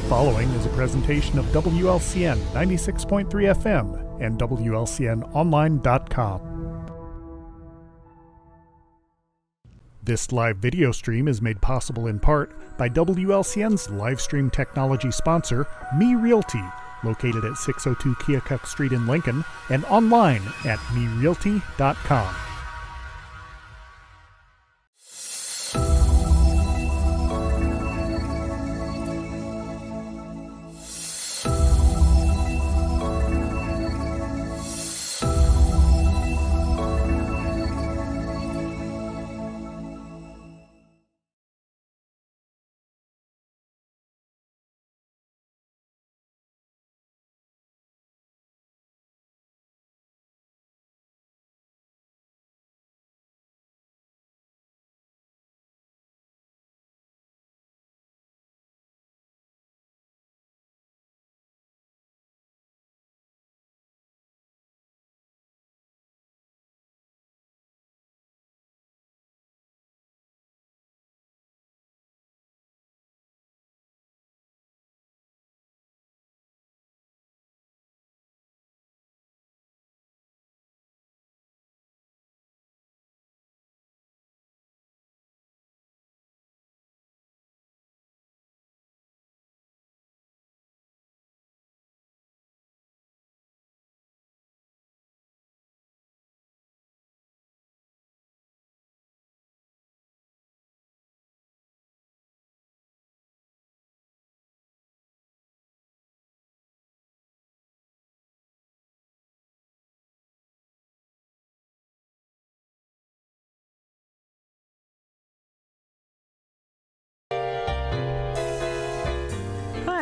The following is a presentation of WLCN 96.3 FM and WLCNonline.com. This live video stream is made possible in part by WLCN's live stream technology sponsor, Me Realty, located at 602 Keokuk Street in Lincoln and online at merealty.com.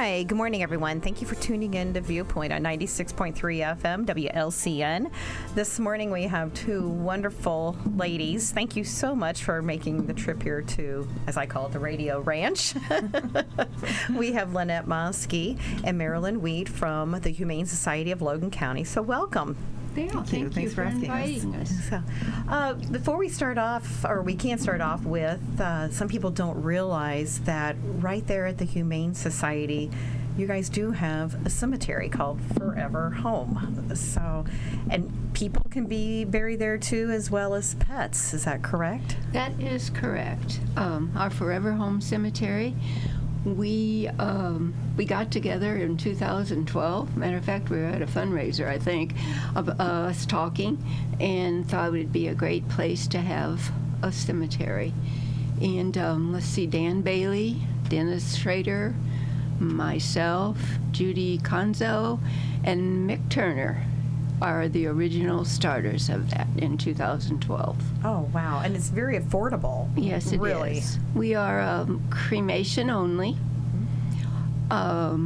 Hi, good morning, everyone. Thank you for tuning in to Viewpoint on 96.3 FM, WLCN. This morning we have two wonderful ladies. Thank you so much for making the trip here to, as I call it, the Radio Ranch. We have Lynette Mosky and Marilyn Wheat from the Humane Society of Logan County. So welcome. Thank you. Thanks for inviting us. So, before we start off, or we can start off with, some people don't realize that right there at the Humane Society, you guys do have a cemetery called Forever Home. So, and people can be buried there too, as well as pets. Is that correct? That is correct. Our Forever Home Cemetery, we got together in 2012. Matter of fact, we were at a fundraiser, I think, of us talking, and thought it would be a great place to have a cemetery. And let's see, Dan Bailey, Dennis Schrader, myself, Judy Conzo, and Mick Turner are the original starters of that in 2012. Oh, wow. And it's very affordable. Yes, it really is. We are cremation only. Our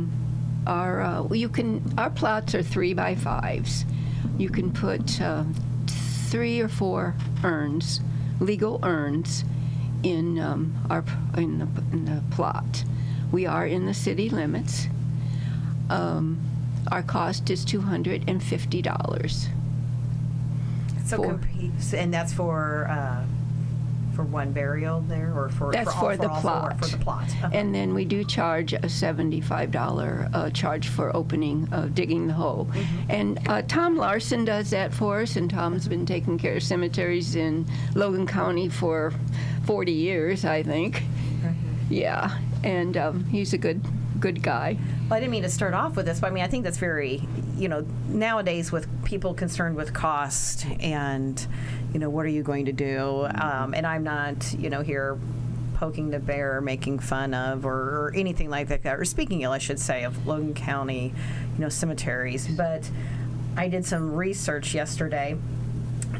plots are 3x5s. You can put 3 or 4 urns, legal urns, in the plot. We are in the city limits. Our cost is $250. So, and that's for one burial there, or That's for the plot. For the plot. Uh-huh. And then we do charge a $75 charge for opening, digging the hole. Mm-hmm. And Tom Larson does that for us, and Tom's been taking care of cemeteries in Logan County for 40 years, I think. Mm-hmm. Yeah, and he's a good guy. Well, I didn't mean to start off with this, but I mean, I think that's very, nowadays with people concerned with cost and, what are you going to do? And I'm not, here poking the bear or making fun of or anything like that, or speaking ill, I should say, of Logan County, cemeteries. But I did some research yesterday.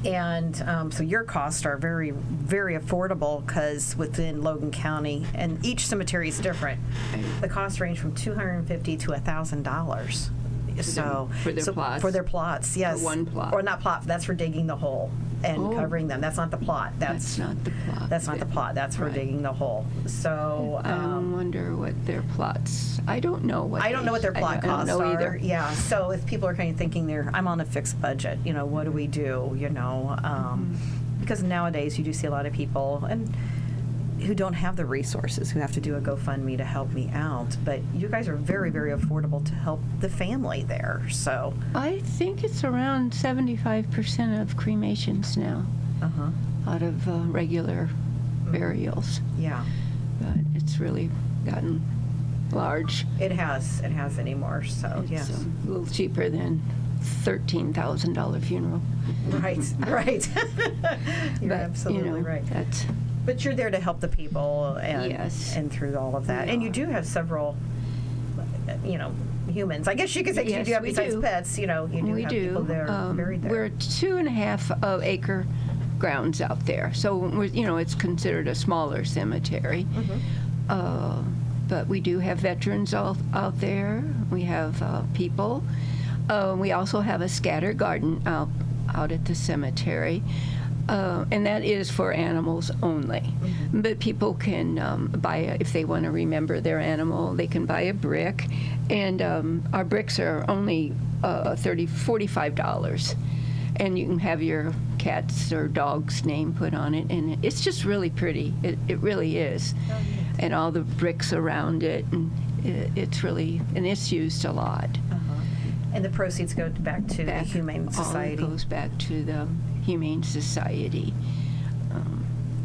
And so your costs are very, very affordable because within Logan County, and each cemetery is different, the costs range from $250 to $1,000. So for their plots? For their plots, yes. For one plot? Or not plot, that's for digging the hole and covering them. That's not the plot. That's not the plot. That's not the plot. That's for digging the hole. So I wonder what their plots. I don't know what. I don't know what their plot costs I don't know are. either. Yeah. So if people are kind of thinking I'm on a fixed budget, what do we do? Because nowadays you do see a lot of people who don't have the resources, who have to do a GoFundMe to help me out. But you guys are very, very affordable to help the family there. So I think it's around 75% of cremations now, out of regular burials. Yeah. But it's really gotten large. It has anymore. So It's yes. a little cheaper than $13,000 funeral. Right. You're But, absolutely right. That's. But you're there to help the people and through all of that. And you do have several, humans. I guess you could say, 'cause you do have, besides pets, you do have people there buried there. We're 2.5 acre grounds out there. So, it's considered a smaller cemetery. But we do have veterans out there. We have people. We also have a scatter garden out at the cemetery. And that is for animals only. But people can buy, if they want to remember their animal, they can buy a brick. And our bricks are only $45. And you can have your cat's or dog's name put on it. And it's just really pretty. It really is. And all the bricks around it. And it's used a lot. And the proceeds go back to the Humane Society. All goes back to the Humane Society.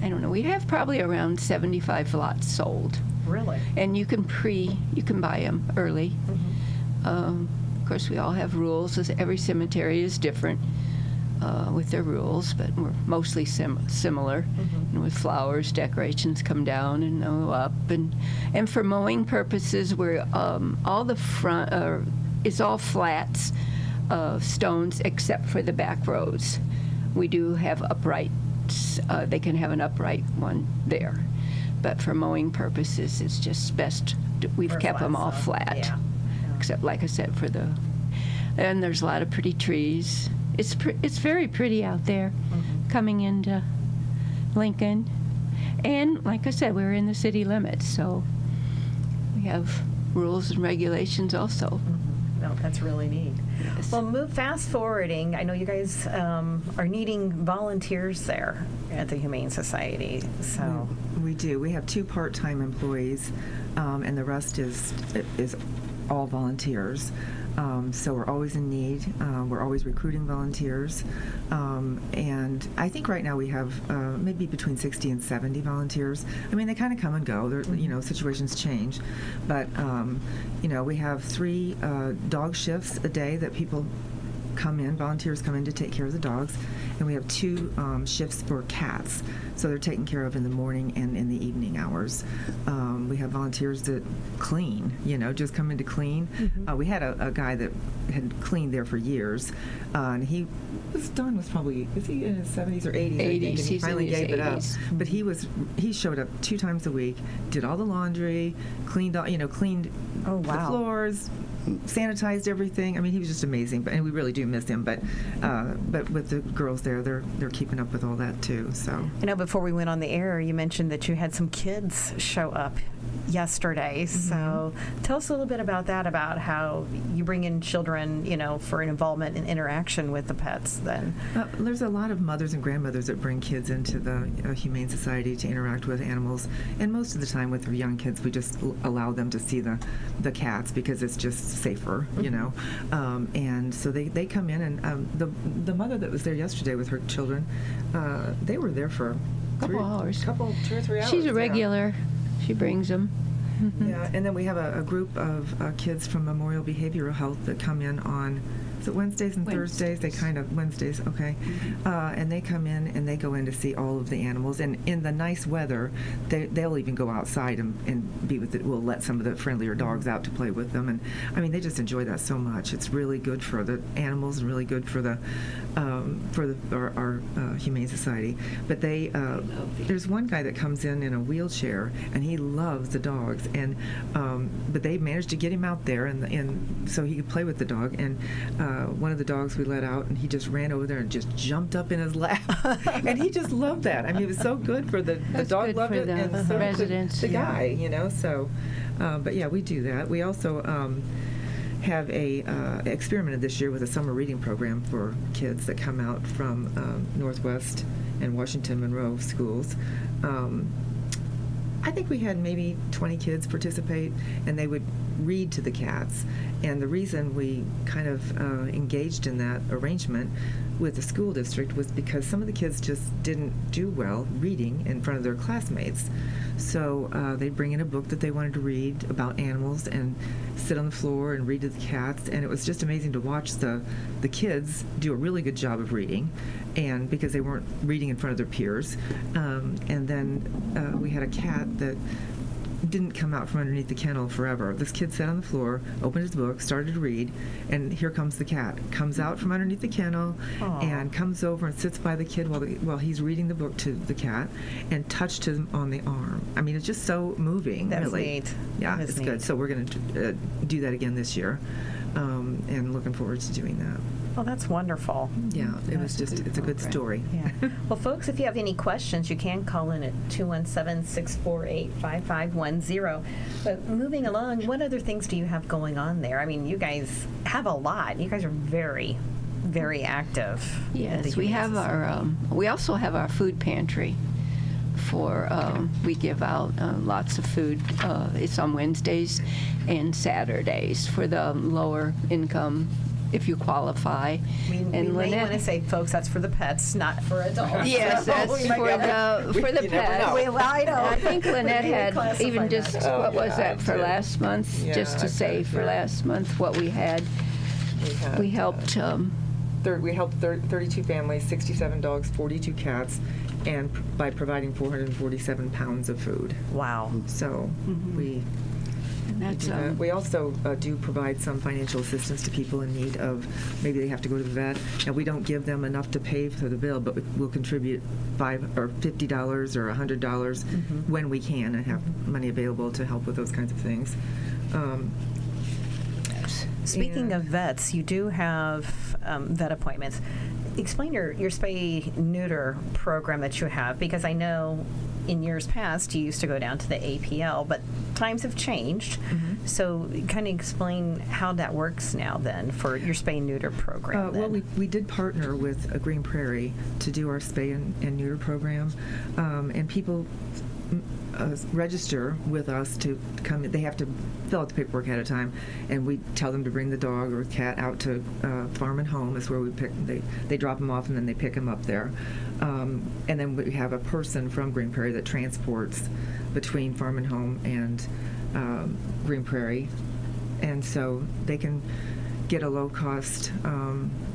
I don't know. We have probably around 75 lots sold. Really? And you can buy them early. Of course, we all have rules. Every cemetery is different with their rules, but we're mostly similar. And with flowers, decorations come down and go up. And for mowing purposes, we're all the front. It's all flats, stones, except for the back rows. We do have uprights. They can have an upright one there. But for mowing purposes, it's just best, we've Or kept them all so, flat. Yeah. Except, like I said, and there's a lot of pretty trees. It's very pretty out there coming into Lincoln. And like I said, we're in the city limits, so we have rules and regulations also. No, that's really neat. Yes. Well, fast forwarding. I know you guys are needing volunteers there at the Humane Society. So We do. We have 2 part-time employees, and the rest is all volunteers. So we're always in need. We're always recruiting volunteers. And I think right now we have maybe between 60 and 70 volunteers. I mean, they kind of come and go. Situations change. But, we have 3 dog shifts a day that volunteers come in to take care of the dogs. And we have 2 shifts for cats. So they're taken care of in the morning and in the evening hours. We have volunteers that clean, just come in to clean. We had a guy that had cleaned there for years, and Don was probably, is he in his 70s or 80s? I think, and he He's finally in his gave it up. 80s. But he showed up 2 times a week, did all the laundry, cleaned Oh, the wow. floors, sanitized everything. I mean, he was just amazing. And we really do miss him. But with the girls there, they're keeping up with all that too. So I know before we went on the air, you mentioned that you had some kids show up yesterday. So tell us a little bit about that, about how you bring in children, for an involvement and interaction with the pets then. There's a lot of mothers and grandmothers that bring kids into the Humane Society to interact with animals. And most of the time with young kids, we just allow them to see the cats because it's just safer, and so they come in, and the mother that was there yesterday with her children, they were there for Couple hours. 2 or 3 hours. She's a yeah. regular. She brings them. Yeah, and then we have a group of kids from Memorial Behavioral Health that come in on, is it Wednesdays and Thursdays? They kind of, Wednesdays, okay. And they come in and they go in to see all of the animals. And in the nice weather, they'll even go outside and be with it. We'll let some of the friendlier dogs out to play with them. And I mean, they just enjoy that so much. It's really good for the animals and really good for our Humane Society. But there's one guy that comes in a wheelchair, and he loves the dogs. And but they managed to get him out there, and so he could play with the dog. And one of the dogs we let out, and he just ran over there and just jumped up in his lap, and he just loved that. I mean, it was so good for the dog good loved for it, the and so residents. the guy, So, but yeah, we do that. We also have experimented this year with a summer reading program for kids that come out from Northwest and Washington Monroe schools. I think we had maybe 20 kids participate, and they would read to the cats. And the reason we kind of engaged in that arrangement with the school district was because some of the kids just didn't do well reading in front of their classmates. So they'd bring in a book that they wanted to read about animals and sit on the floor and read to the cats. And it was just amazing to watch the kids do a really good job of reading, and because they weren't reading in front of their peers. And then we had a cat that didn't come out from underneath the kennel forever. This kid sat on the floor, opened his book, started to read, and here comes the cat. Comes out from underneath the kennel. Aww. And comes over and sits by the kid while he's reading the book to the cat, and touched him on the arm. I mean, it's just so moving. That's really. neat. Yeah, That is it's neat. good. So we're going to do that again this year, and looking forward to doing that. Well, that's wonderful. Yeah, it's a good story. Yeah. Well, folks, if you have any questions, you can call in at 217-648-5510. But moving along, what other things do you have going on there? I mean, you guys have a lot. You guys are very, very active. at the Yes, we Humane have Society. we also have our food pantry we give out lots of food. It's on Wednesdays and Saturdays for the lower income, if you qualify. We may want to say, folks, that's for the pets, not for adults. Yes, So that's we might for have the You never pets. know. Well, I know. I think Lynette We may had classify even that. just, Oh, what was yeah, that for I did. last month? Yeah, Just to I say did, for yeah. last month what we had. We helped, We helped 32 families, 67 dogs, 42 cats, and by providing 447 pounds of food. Wow. So we And that's We also do provide some financial assistance to people in need of, maybe they have to go to the vet, and we don't give them enough to pay for the bill, but we'll contribute $5 or $50 or $100 when we can and have money available to help with those kinds of things. Speaking of vets, you do have vet appointments. Explain your spay-neuter program that you have, because I know in years past you used to go down to the APL, but times have changed. So kind of explain how that works now then for your spay-neuter program. Well, we did partner with Green Prairie to do our spay and neuter program, and people register with us to come. They have to fill out the paperwork ahead of time, and we tell them to bring the dog or cat out to Farm and Home. Is where we pick. They drop them off, and then they pick them up there. And then we have a person from Green Prairie that transports between Farm and Home and Green Prairie, and so they can get a low-cost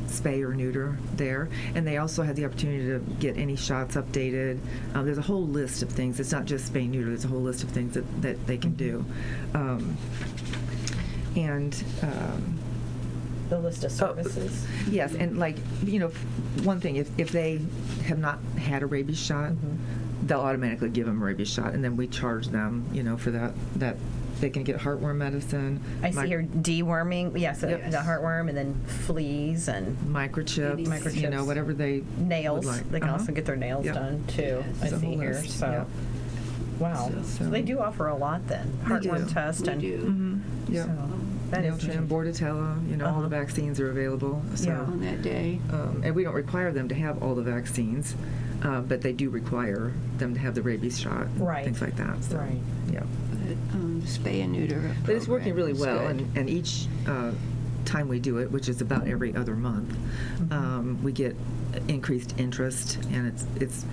spay or neuter there. And they also have the opportunity to get any shots updated. There's a whole list of things. It's not just spay neuter. There's a whole list of things that they can do. The list of services. Yes, and one thing, if they have not had a rabies shot, they'll automatically give them a rabies shot, and then we charge them, for that they can get heartworm medicine. I see here deworming, so Yep. the heartworm, and then fleas and microchips, whatever they nails. would like. They can also get their nails Yep. done too. I There's a see whole here. list, So, yep. wow. So they do offer a lot then. They do. Heartworm test we and do. Yeah. so that Nail is trim, Bordetella, all the vaccines are available. So, Yeah. On that day. and we don't require them to have all the vaccines, but they do require them to have the rabies shot, and Right. things like that. So, Right. Yeah. Spay and neuter. But it's working program really is well, good. and each time we do it, which is about every other month, we get increased interest, and it's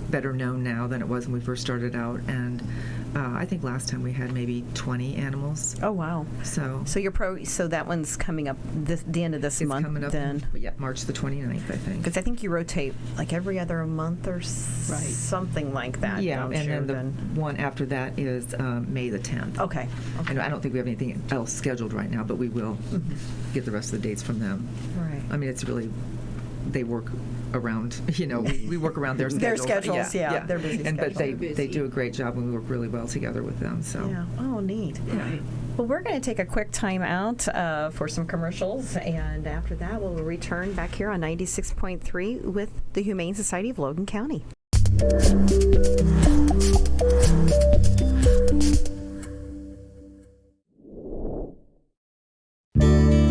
better known now than it was when we first started out. And I think last time we had maybe 20 animals. Oh wow. So So that one's coming up the end of this it's month coming up then. March the 29th, I think. Because I think you rotate like every other month or something like that. Yeah, don't and you, then the one after that is May the 10th. Okay. And I don't think we have anything else scheduled right now, but we will get the rest of the dates from them. Right. I mean, it's really, they work around, we work around their schedules. Their schedules, yeah, their busy But schedules. they do a great job, and we work really well together with them, so. Yeah. Oh, neat. Right. Well, we're going to take a quick time out for some commercials, and after that, we'll return back here on 96.3 with the Humane Society of Logan County.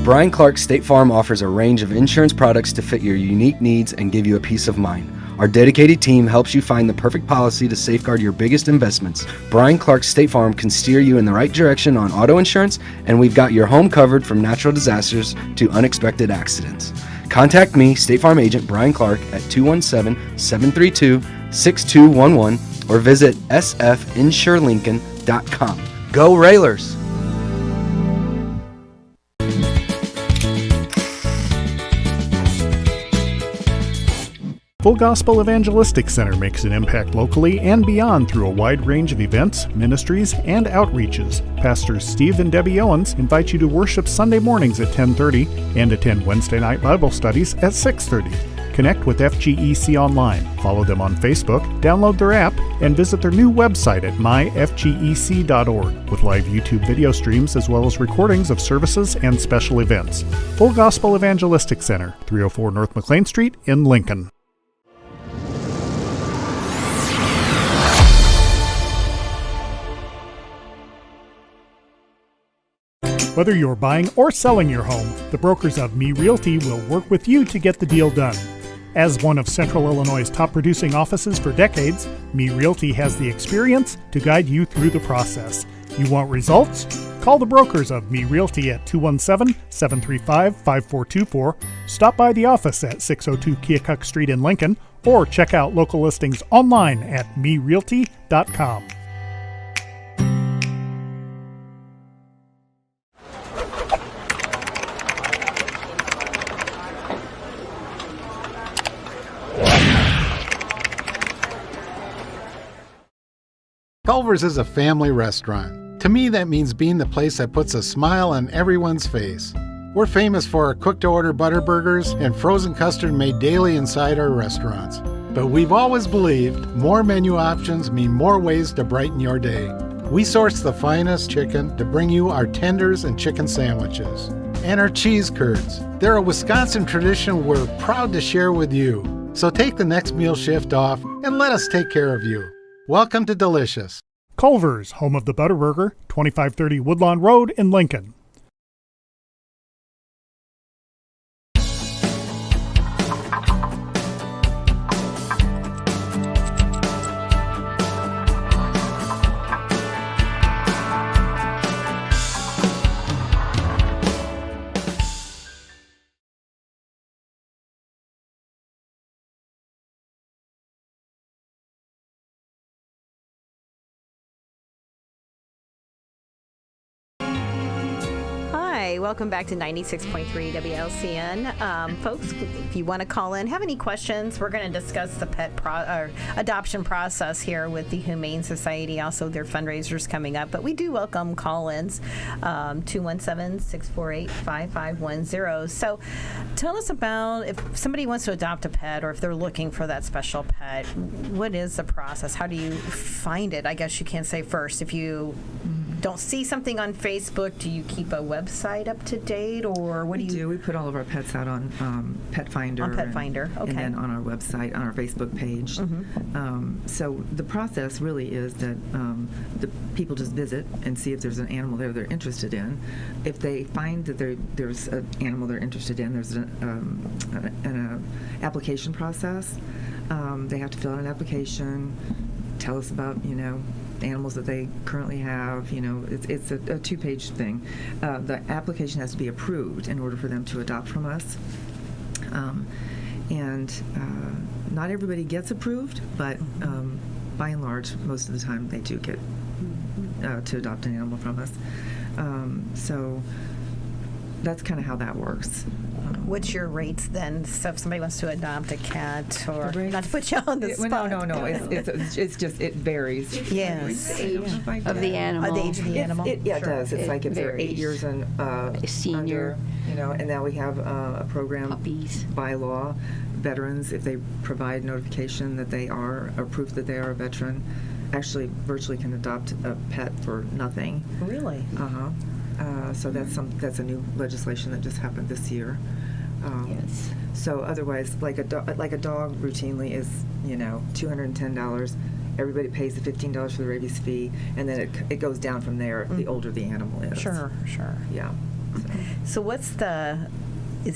Brian Clark State Farm offers a range of insurance products to fit your unique needs and give you a peace of mind. Our dedicated team helps you find the perfect policy to safeguard your biggest investments. Brian Clark State Farm can steer you in the right direction on auto insurance, and we've got your home covered from natural disasters to unexpected accidents. Contact me, State Farm Agent Brian Clark, at 217-732-6211 or visit sfinsurelincoln.com. Go Railers! Full Gospel Evangelistic Center makes an impact locally and beyond through a wide range of events, ministries, and outreaches. Pastors Steve and Debbie Owens invite you to worship Sunday mornings at 10:30 and attend Wednesday night Bible studies at 6:30. Connect with FGEC online, follow them on Facebook, download their app, and visit their new website at myfgec.org with live YouTube video streams as well as recordings of services and special events. Full Gospel Evangelistic Center, 304 North McLean Street in Lincoln. Whether you're buying or selling your home, the brokers of Me Realty will work with you to get the deal done. As one of Central Illinois' top producing offices for decades, Me Realty has the experience to guide you through the process. You want results? Call the brokers of Me Realty at 217-735-5424, stop by the office at 602 Keokuk Street in Lincoln, or check out local listings online at merealty.com. Culver's is a family restaurant. To me, that means being the place that puts a smile on everyone's face. We're famous for our cooked-to-order butter burgers and frozen custard made daily inside our restaurants. But we've always believed more menu options mean more ways to brighten your day. We source the finest chicken to bring you our tenders and chicken sandwiches. And our cheese curds. They're a Wisconsin tradition we're proud to share with you. So take the next meal shift off and let us take care of you. Welcome to Delicious. Culver's, home of the Butterburger, 2530 Woodlawn Road in Lincoln. Hi, welcome back to 96.3 WLCN. Folks, if you want to call in, have any questions, we're going to discuss the adoption process here with the Humane Society, also their fundraisers coming up. But we do welcome call-ins, 217-648-5510. So tell us about if somebody wants to adopt a pet or if they're looking for that special pet, what is the process? How do you find it? I guess you can't say first. If you don't see something on Facebook, do you keep a website up to date, or what do you do? We put all of our pets out on Pet Finder. On Pet Finder, okay. And then on our website, on our Facebook page. So the process really is that the people just visit and see if there's an animal there they're interested in. If they find that there's an animal they're interested in, there's an application process. They have to fill out an application, tell us about, animals that they currently have. It's a two-page thing. The application has to be approved in order for them to adopt from us. And not everybody gets approved, but by and large, most of the time they do get to adopt an animal from us. So that's kind of how that works. What's your rates then? So if somebody wants to adopt a cat, or not to put you on the spot. No. It's just, it varies. Yes. The age of the animal. The age of the animal. It does. It's like if they're 8 varies. years and Senior. under, and now we have a program Puppies. by law. Veterans, if they provide notification that they are, or proof that they are a veteran, actually virtually can adopt a pet for nothing. Really? So that's a new legislation that just happened this year. Yes. So otherwise, like a dog routinely is, $210. Everybody pays the $15 for the rabies fee, and then it goes down from there the older the animal is. Sure. Yeah. So is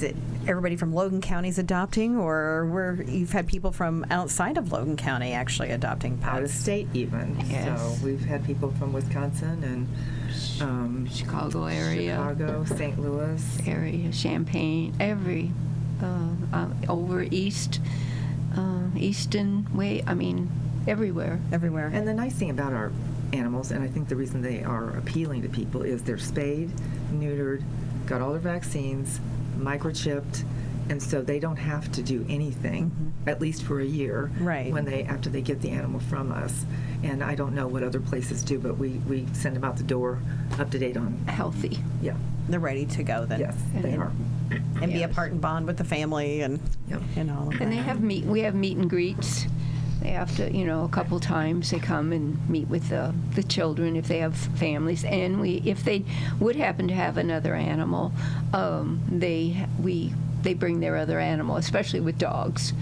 it everybody from Logan County's adopting, or you've had people from outside of Logan County actually adopting pets? Out of state even. Yes. So we've had people from Wisconsin and Chicago area. Chicago, St. Louis. Area, Champaign, every over east, eastern way. Everywhere. Everywhere. And the nice thing about our animals, and I think the reason they are appealing to people, is they're spayed, neutered, got all their vaccines, microchipped, and so they don't have to do anything, at least for a year, Right. after they get the animal from us. And I don't know what other places do, but we send them out the door up to date on. Healthy. Yeah. They're ready to go then. Yes, they are. And be a Yes. part and bond with the family and Yep. all of that. And they have we have meet and greets. They have to, a couple times they come and meet with the children if they have families. And if they would happen to have another animal, they bring their other animal, especially with dogs.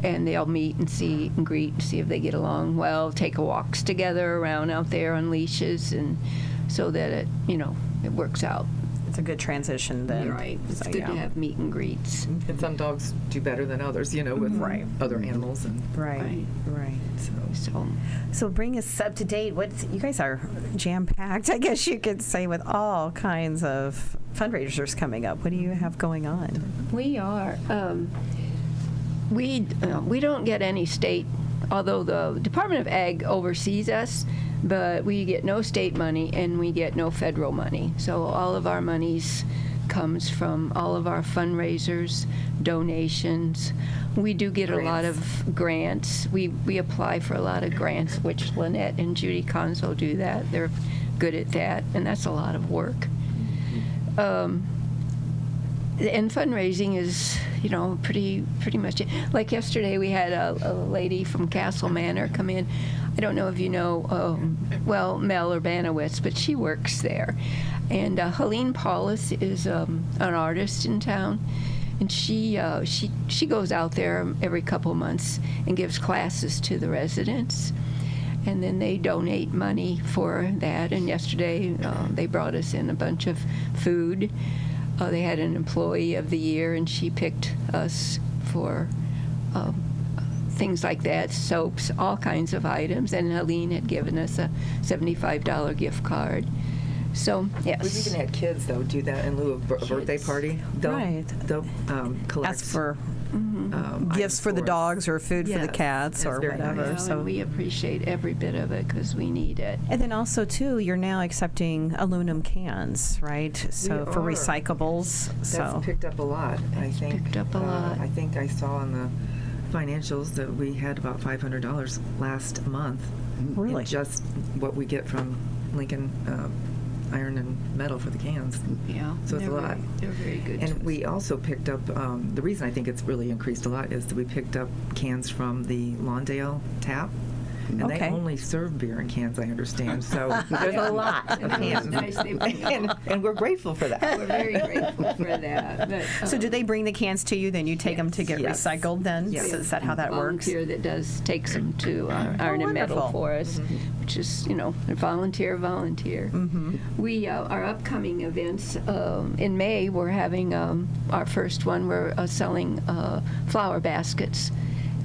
And they'll meet and see and greet and see if they get along well, take walks together around out there on leashes, and so that it works out. It's a good transition then. Right. It's So, good to have meet and greets. And some dogs do better than others, with Right. other animals. And Right. So So bring us up to date. You guys are jam-packed, I guess you could say, with all kinds of fundraisers coming up. What do you have going on? we are. We don't get any state, although the Department of Ag oversees us, but we get no state money and we get no federal money. So all of our monies comes from all of our fundraisers, donations. We do get a lot of grants. We apply for a lot of grants, which Lynette and Judy Conso do that. They're good at that, and that's a lot of work. And fundraising is, pretty much it. Like yesterday, we had a lady from Castle Manor come in. I don't know if you know, Mel Urbanowitz, but she works there. And Helene Paulus is an artist in town, and she goes out there every couple months and gives classes to the residents. And then they donate money for that. And yesterday, they brought us in a bunch of food. They had an employee of the year, and she picked us for things like that, soaps, all kinds of items. And Helene had given us a $75 gift card. So, yes. We've even had kids, though, do that in lieu of a birthday party. They'll collect. Ask for gifts for the dogs or food for the Yes, cats or that's very whatever. nice. So we appreciate every bit of it because we need it. And then also, too, you're now accepting aluminum cans, right? So We for are. recyclables. That's picked up a lot, I think. picked up a lot. I think I saw on the financials that we had about $500 last month. Really? In just what we get from Lincoln Iron and Metal for the cans. Yeah. So it's a lot. They're very good. And we also picked up, the reason I think it's really increased a lot is that we picked up cans from the Lawndale tap. And Okay. they only serve beer in cans, I understand. So there's a lot of cans. Nice they bring them. And we're grateful for that. We're very grateful for that. But, So do they bring the cans to you, then you take them to get Yes. recycled then? Yes. Is that how that works? volunteer that takes them to Iron and Metal wonderful. for us, which is, volunteer. We, our upcoming events, in May, we're having our first one. We're selling flower baskets.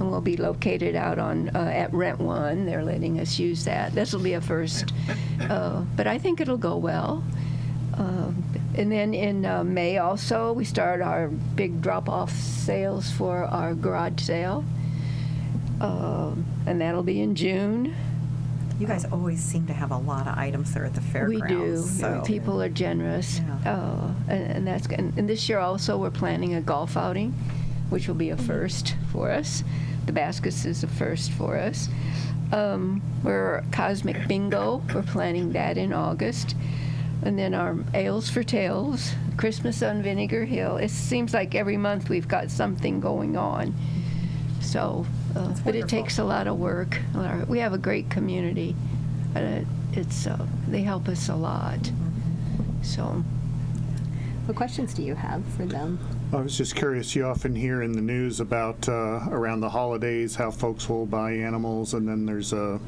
And we'll be located out on at Rent One. They're letting us use that. This will be a first, but I think it'll go well. And then in May also, we start our big drop-off sales for our garage sale, and that'll be in June. You guys always seem to have a lot of items there at the fairgrounds. We do. So. People are generous, Yeah. and that's good. And this year also, we're planning a golf outing, which will be a first for us. The baskets is a first for us. We're Cosmic Bingo. We're planning that in August. And then our Ales for Tales, Christmas on Vinegar Hill. It seems like every month we've got something going on. So, but it wonderful. takes a lot of work. We have a great community. They help us a lot. So. What questions do you have for them? I was just curious, you often hear in the news about around the holidays how folks will buy animals, and then there's a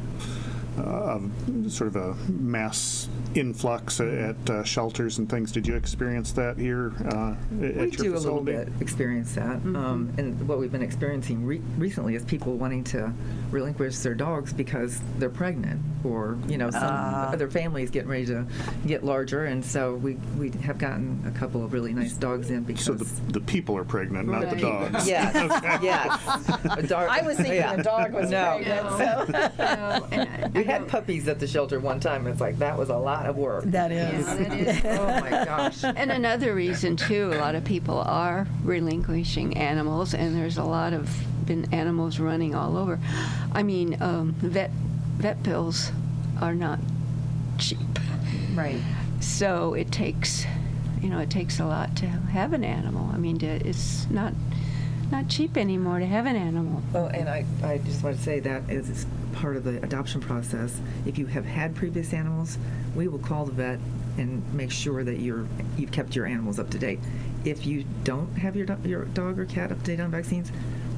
sort of a mass influx at shelters and things. Did you experience that here at We your do a little facility? bit experience that. And what we've been experiencing recently is people wanting to relinquish their dogs because they're pregnant, or some other families getting ready to get larger, and so we have gotten a couple of really nice dogs in because So the people are pregnant, not the Right. dogs. yes, yes. A dog, I was thinking a dog was pregnant. So. We had puppies at the shelter one time. It's like that was a lot of work. That is. Yeah, that is. Oh my gosh. And another reason too, a lot of people are relinquishing animals, and there's a lot of animals running all over. I mean, vet bills are not cheap, Right. so it takes a lot to have an animal. I mean, it's not cheap anymore to have an animal. Well, and I just want to say that is part of the adoption process. If you have had previous animals, we will call the vet and make sure that you've kept your animals up to date. If you don't have your dog or cat up to date on vaccines,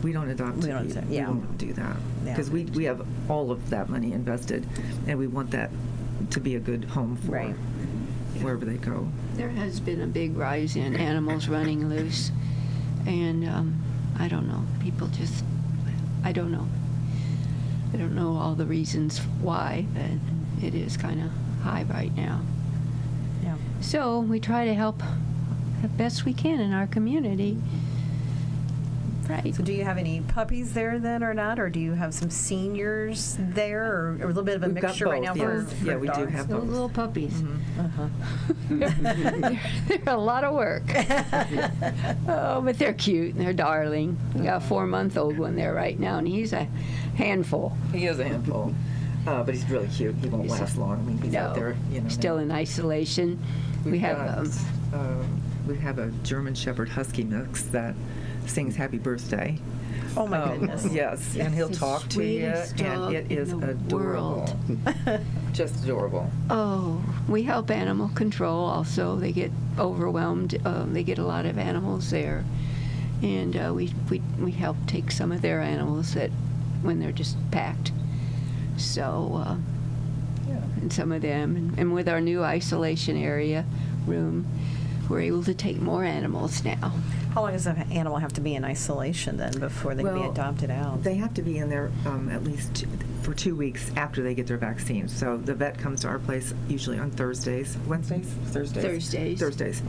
we don't adopt. We don't you. adopt, yeah. We won't do that Yeah. because we have all of that money invested, and we want that to be a good home for Right. wherever they go. There has been a big rise in animals running loose, and I don't know. People just, I don't know. I don't know all the reasons why, but it is kind of high right now. Yeah. So we try to help the best we can in our community. Right. So do you have any puppies there then or not? Or do you have some seniors there, or a little bit of a We've got mixture right now both, for yeah, we do dogs? have Those both. little puppies. Mm-hmm. They're a lot of work. Oh, but they're cute and they're darling. We got a 4-month-old one there right now, and he's a handful. He is a handful. But he's really cute. He won't last long. I mean, he's out there, still now. in isolation. We have We have a German Shepherd Husky mix that sings Happy Birthday. Oh my goodness. Yes, and he'll the talk to you, sweetest and dog it in is the adorable. Just adorable. Oh, we help animal control also. They get overwhelmed. They get a lot of animals there. And we help take some of their animals when they're just packed. So, and some of them. And with our new isolation area room, we're able to take more animals now. How long does an animal have to be in isolation then before they can be Well, adopted out? They have to be in there at least for 2 weeks after they get their vaccine. So the vet comes to our place usually on Thursdays. Wednesdays? Thursdays. Thursdays.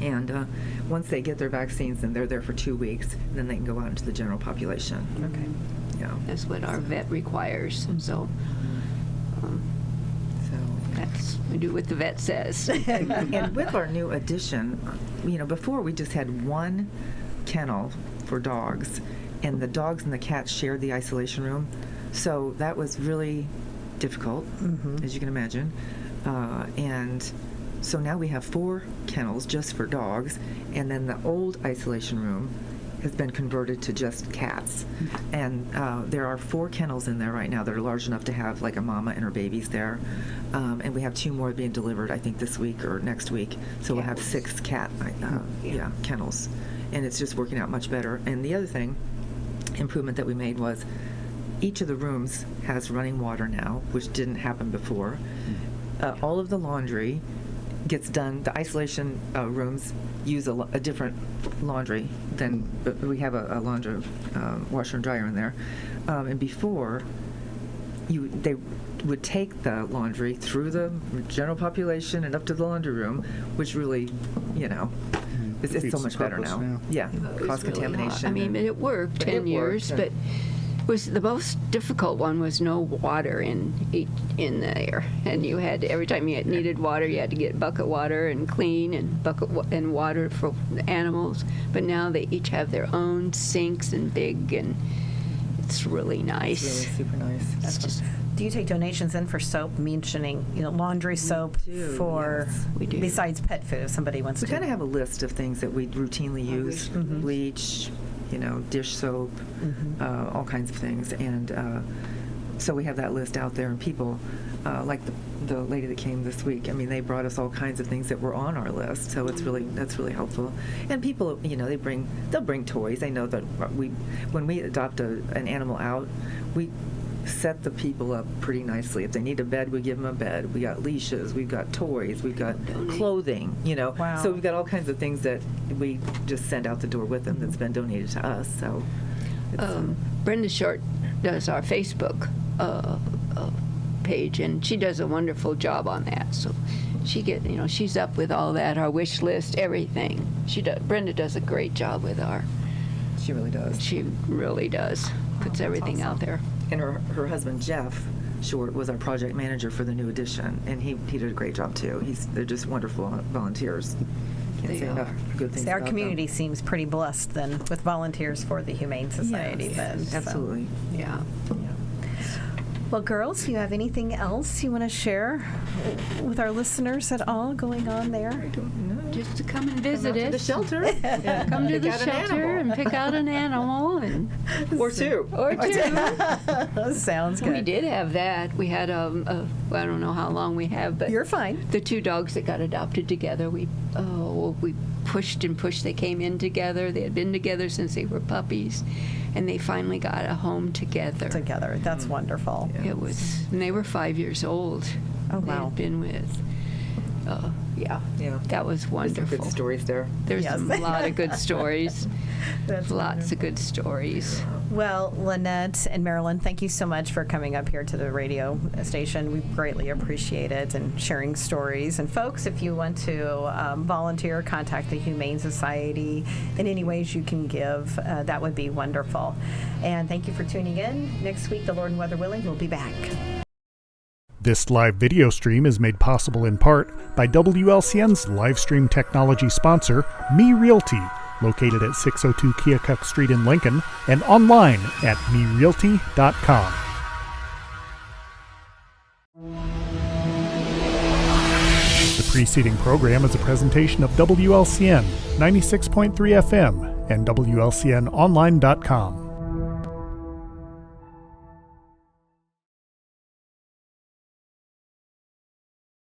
And once they get their vaccines, then they're there for 2 weeks, and then they can go out into the general population. Okay. Yeah. That's what our vet requires. So we do what the vet says. And with our new addition, before we just had one kennel for dogs, and the dogs and the cats shared the isolation room. So that was really difficult, as you can imagine. And so now we have 4 kennels just for dogs, and then the old isolation room has been converted to just cats. And there are 4 kennels in there right now that are large enough to have like a mama and her babies there. And we have 2 more being delivered, I think, this week or next week. So we'll have 6 cat kennels. And it's just working out much better. And the other improvement that we made was each of the rooms has running water now, which didn't happen before. All of the laundry gets done. The isolation rooms use a different laundry than we have a laundry washer and dryer in there. And before, they would take the laundry through the general population and up to the laundry room, which really, it's so Defeats much the better purpose, now. Yeah, cause contamination. I mean, it worked 10 years, but was the most difficult one was no water in there, and you had every time you needed water, you had to get bucket water and clean and water for the animals. But now they each have their own sinks and and it's really nice. It's really super nice. It's just Do you take donations in for soap, mentioning laundry soap do, for yes. We do. besides pet food if somebody wants We to? kind of have a list of things that we routinely use: bleach, dish soap, all kinds of things. And so we have that list out there, and people, like the lady that came this week, I mean, they brought us all kinds of things that were on our list. So that's really helpful. And people, they'll bring toys. They know that when we adopt an animal out, we set the people up pretty nicely. If they need a bed, we give them a bed. We got leashes, we've got toys, we've got clothing, Wow. So we've got all kinds of things that we just send out the door with them that's been donated to us. So Brenda Short does our Facebook page, and she does a wonderful job on that. So she's up with all that, our wish list, everything. Brenda does a great job with she really does. She really does. Puts everything out there. And her husband, Jeff Short, was our project manager for the new edition, and he did a great job too. They're just wonderful volunteers. Can't They say enough are. good things Our about community seems pretty blessed then with volunteers for the Humane Society. Yes, then, so. absolutely. Yeah. Well, girls, do you have anything else you want to share with our listeners at all going on there? Just to come and visit Come out to the us. shelter. Yeah. Come to Pick the out an shelter animal. and pick out an animal Or 2. or 2. Sounds good. We did have that. We had I don't know how long we have, but You're fine. the 2 dogs that got adopted together, we pushed and pushed. They came in together. They had been together since they were puppies, and they finally got a home together. That's wonderful. It was, and they were 5 years old. Oh, They wow. had been with. Yeah. That was There's wonderful. some good stories there. There's Yes. a lot of good stories. That's Lots of good stories. Well, Lynette and Marilyn, thank you so much for coming up here to the radio station. We greatly appreciate it and sharing stories. And folks, if you want to volunteer, contact the Humane Society in any ways you can give. That would be wonderful. And thank you for tuning in. Next week, the Lord and weather willing, we'll be back. This live video stream is made possible in part by WLCN's live stream technology sponsor, Me Realty, located at 602 Keokuk Street in Lincoln and online at merealty.com. preceding program is a presentation of WLCN 96.3 FM and WLCNonline.com.